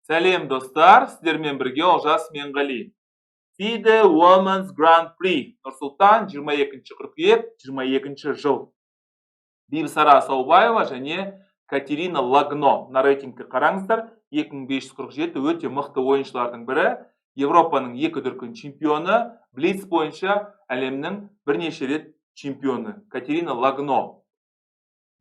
Сәлем достар, сіздермен бірге Олжас Менғали. FIDE Women's Grand Prix Нұрсұлтан 22 қыркүйек 22 жыл. Бибісара Саубаева және Катерина Лагно. На рейтингті қараңыздар, 2547 өте мықты ойыншылардың бірі, Европаның 2 дүркін чемпионы, Блиц бойынша әлемнің бірнеше рет чемпионы Катерина Лагно.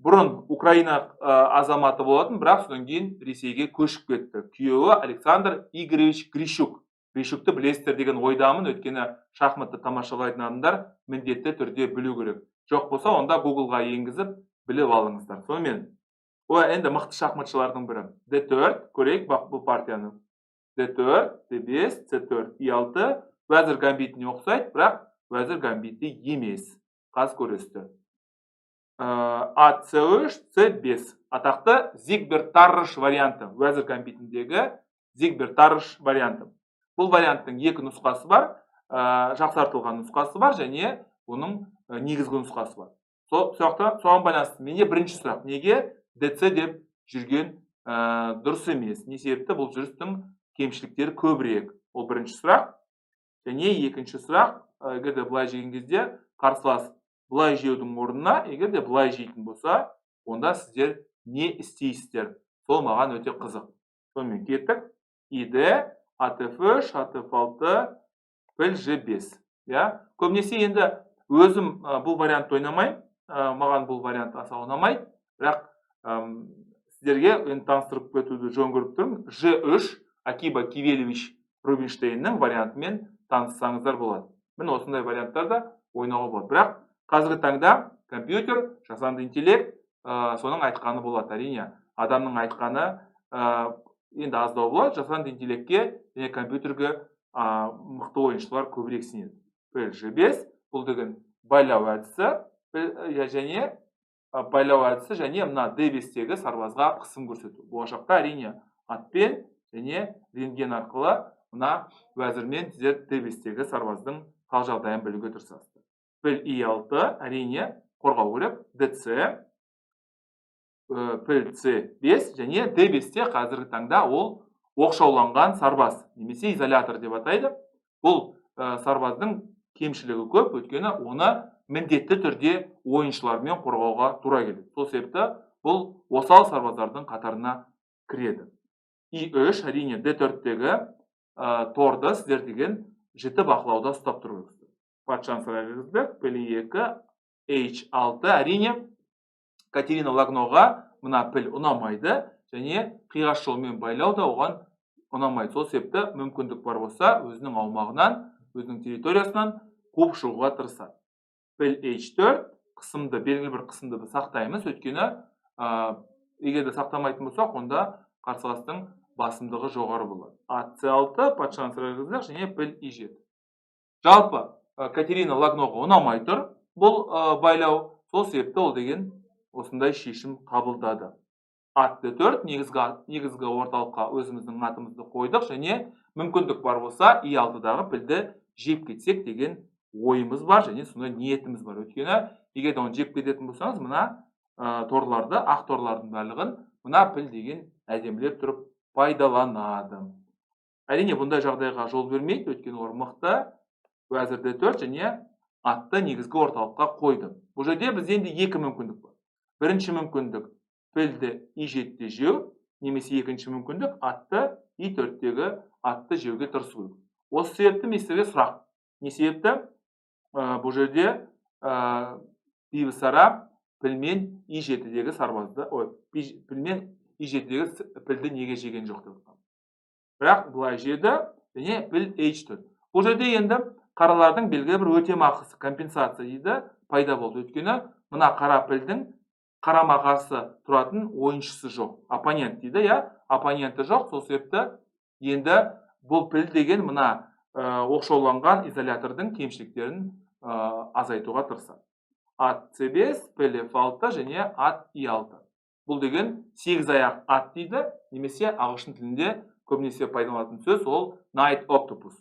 Бұрын Украина азаматы болатын, бірақ содан кейін Ресейге көшіп кетті. Күйеуі Александр Игоревич Грищук. Грищукты білесіздер деген ойдамын, өйткені шахматты тамашалайтын адамдар міндетті түрде білу керек. Жоқ болса, онда Google-ға енгізіп біліп алыңыздар. Сонымен, ол енді мықты шахматшылардың бірі. D4, көрейік бұл партияны. D4, D5, C4, E6, Вәзір гамбитіне ұқсайды, бірақ Вәзір гамбиті емес. Қаз көресті. C3, C5. Атақты Зигберт-Таррыш варианты. Вәзір гамбитіндегі Зигберт-Таррыш варианты. Бұл варианттың екі нұсқасы бар, жақсартылған нұсқасы бар, және оның негізгі нұсқасы бар. Соған байланысты менде бірінші сұрақ, неге DC деп жүрген дұрыс емес? Не себепті бұл жүрістің кемшіліктері көбірек? Ол бірінші сұрақ. Және екінші сұрақ, егер де былай жеген кезде қарсылас былай жеудің орнына, егер де былай жейтін болса, онда сіздер не істейсіздер? Сол маған өте қызық. Сонымен кеттік. ID, ATF3, ATF6, піл G5. Көбінесе енді өзім бұл вариант ойнамаймын, маған бұл вариант аса ұнамайды, бірақ сіздерге таныстырып кетуді жөн көріп тұрмын. G3, Акиба Кивелевич Рубинштейннің вариантымен таныссаңыздар болады. Мен осындай варианттарда ойнауға болады. Бірақ қазіргі таңда компьютер, жасанды интеллект соның айтқаны болады. Әрине, адамның айтқаны енді аздау болады. Жасанды интеллектке және компьютерге мықты ойыншылар көбірек сенеді. G5 бұл деген байлау әдісі және мына D5-тегі сарбазға қысым көрсету. Болашақта әрине атпен және рентген арқылы мына вәзірмен сіздер D5-тегі сарбаздың қал жағдайын білуге тырысасыздар. Піл E6 әрине қорғау керек. DC, піл C5 және D5-те қазіргі таңда ол оқшауланған сарбаз, немесе изолятор деп атайды. Бұл сарбаздың кемшілігі көп, өйткені оны міндетті түрде ойыншылармен қорғауға тура келеді. Сол себепті бұл осал сарбаздардың қатарына кіреді. E3 әрине D4-тегі торды сіздер деген жіті бақылауда ұстап тұру керексіздер. Патшаны сұрағыңызды, піл E2, H6 әрине Катерина Лагноға мына піл ұнамайды, және қиғаш жолмен байлау да оған ұнамайды. Сол себепті мүмкіндік бар болса, өзінің аумағынан, өзінің территориясынан қуып шығуға тырысады. Піл H4 қысымды, белгілі бір қысымды сақтаймыз, өйткені егер де сақтамайтын болсақ, онда қарсыластың басымдығы жоғары болады. C6 патшаны сұрағыңызды және піл E7. Жалпы Катерина Лагноға ұнамай тұр бұл байлау, сол себепті ол деген осындай шешім қабылдады. D4 негізгі орталыққа өзіміздің атымызды қойдық, және мүмкіндік бар болса E6-дағы пілді жеп кетсек деген ойымыз бар, және сондай ниетіміз бар. Өйткені егер оны жеп кететін болсаңыз, мына торларды, ақ торлардың барлығын мына піл деген әдемілеп тұрып пайдаланады. Әрине бұндай жағдайға жол бермейді, өйткені олар мықты. Вәзір D4 және атты негізгі орталыққа қойды. Бұл жерде бізде енді екі мүмкіндік бар. Бірінші мүмкіндік пілді E7-те жеу, немесе екінші мүмкіндік атты E4-тегі атты жеуге тырысу. Осы себепті мен сіздерге сұрақ. Не себепті? Бұл жерде бибісара пілмен E7-дегі сарбазды, пілмен E7-дегі пілді неге жеген жоқ деп. Бірақ бұлай жеді, және піл H4. Бұл жерде енді қаралардың белгілі бір өтемақысы, компенсация дейді, пайда болды. Өйткені мына қара пілдің қарама қарсы тұратын ойыншысы жоқ. Оппонент дейді, оппоненті жоқ. Сол себепті енді бұл піл деген мына оқшауланған изолятордың кемшіліктерін азайтуға тырысады. C5, піл F6 және E6. Бұл деген 8 аяқ ат дейді, немесе ағылшын тілінде көбінесе пайдаланатын сөз ол Knight Octopus.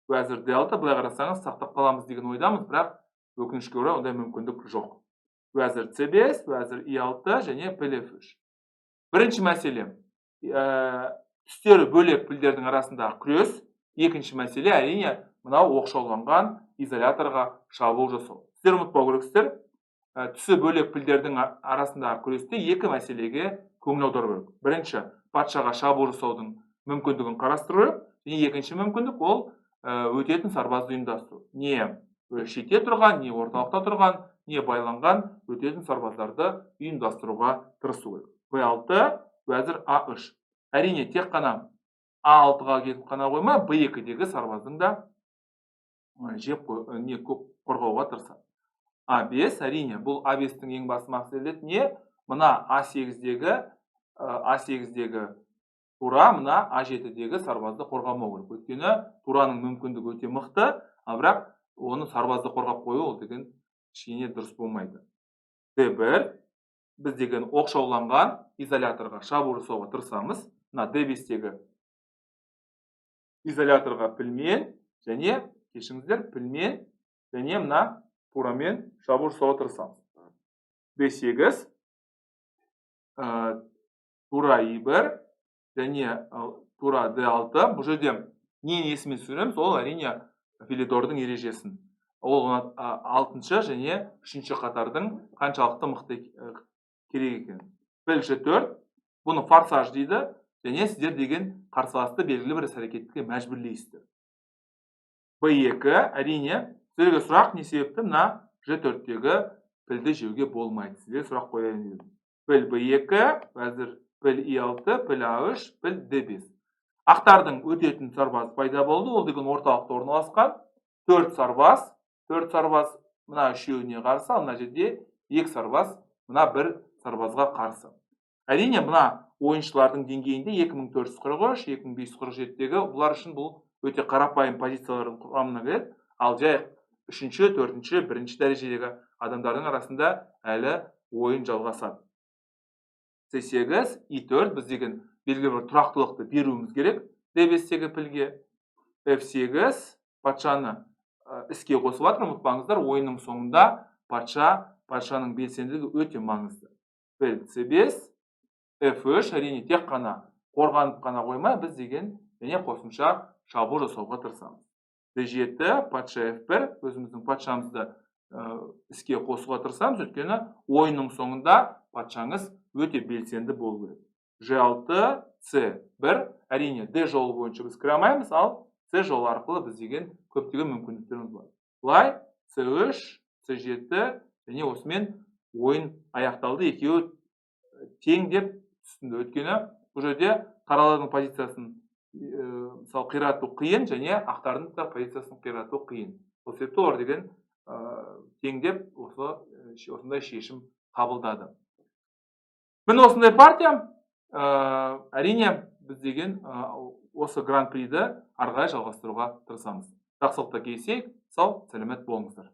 Вәзір D6, бұлай қарасаңыз сақтап қаламыз деген ойдамыз, бірақ өкінішке орай ондай мүмкіндік жоқ. Вәзір C5, вәзір E6 және піл F3. Бірінші мәселе, түстері бөлек пілдердің арасындағы күрес. Екінші мәселе әрине мынау оқшауланған изоляторға шабуыл жасау. Сіздер ұмытпау керексіздер, түсі бөлек пілдердің арасындағы күресте екі мәселеге көңіл аудару керек. Бірінші, патшаға шабуыл жасаудың мүмкіндігін қарастыру керек, және екінші мүмкіндік ол өтетін сарбазды ұйымдастыру. Не шетте тұрған, не орталықта тұрған, не байланған өтетін сарбаздарды ұйымдастыруға тырысу керек. B6 уәзір A3. Әрине тек қана A6-ға кетіп қана қоймай, B2-дегі сарбаздың да қорғауға тырысады. A5 әрине бұл A5-тің ең басты мақсаты не? Мына A8-дегі тура, мына A7-дегі сарбазды қорғамау керек. Өйткені тураның мүмкіндігі өте мықты, бірақ оны сарбазды қорғап қою ол деген кішкене дұрыс болмайды. D1 біз деген оқшауланған изоляторға шабуыл жасауға тырысамыз. Мына D5-тегі изоляторға пілмен және кешіңіздер пілмен және мына турамен шабуыл жасауға тырысамыз. D8 тура I1 және тура D6. Бұл жерде нені есіме түсіреміз? Ол әрине Филидордың ережесін. Ол 6-шы және 3-ші қатардың қаншалықты мықты керек екен. Піл G4 бұны форсаж дейді, және сіздер деген қарсыласты белгілі бір іс-әрекетке мәжбүрлейсіздер. B2 әрине сіздерге сұрақ не себепті мына G4-тегі пілді жеуге болмайды. Сіздер сұрақ қояйын дедім. Піл B2, әзір піл I6, піл A3, піл D5. Ақтардың өтетін сарбаз пайда болды. Ол деген орталықта орналасқан 4 сарбаз мына үшеуіне қарсы, мына жерде 2 сарбаз мына 1 сарбазға қарсы. Әрине мына ойыншылардың деңгейінде 2443, 2547-дегі бұлар үшін бұл өте қарапайым позициялардың құрамына кіреді. Ал жай 3-ші, 4-ші, 1-ші дәрежедегі адамдардың арасында әлі ойын жалғасады. C8, I4 біз деген белгілі бір тұрақтылықты беруіміз керек. D5-тегі пілге. F8 патшаны іске қосып жатыр. Ұмытпаңыздар, ойынның соңында патшаның белсенділігі өте маңызды. Піл C5, F3 әрине тек қана қорғанып қана қоймай, біз деген және қосымша шабуыл жасауға тырысамыз. D7 патша F1 өзіміздің патшамызды іске қосуға тырысамыз, өйткені ойынның соңында патшаңыз өте белсенді болу керек. G6 C1 әрине D жолы бойынша біз кіре алмаймыз, ал C жолы арқылы біз деген көптеген мүмкіндіктеріміз бар. Бұлай C3, C7 және осымен ойын аяқталды. Екеуі тең деп түсінді. Өйткені бұл жерде қаралардың позициясын мысалы қирату қиын және ақтардың да позициясын қирату қиын. Сол себепті олар деген тең деп осындай шешім қабылдады. Міне осындай партия. Әрине біз деген осы гран-приді ары қарай жалғастыруға тырысамыз. Жақсылықта кездесейік. Сау, сәлемет болыңыздар.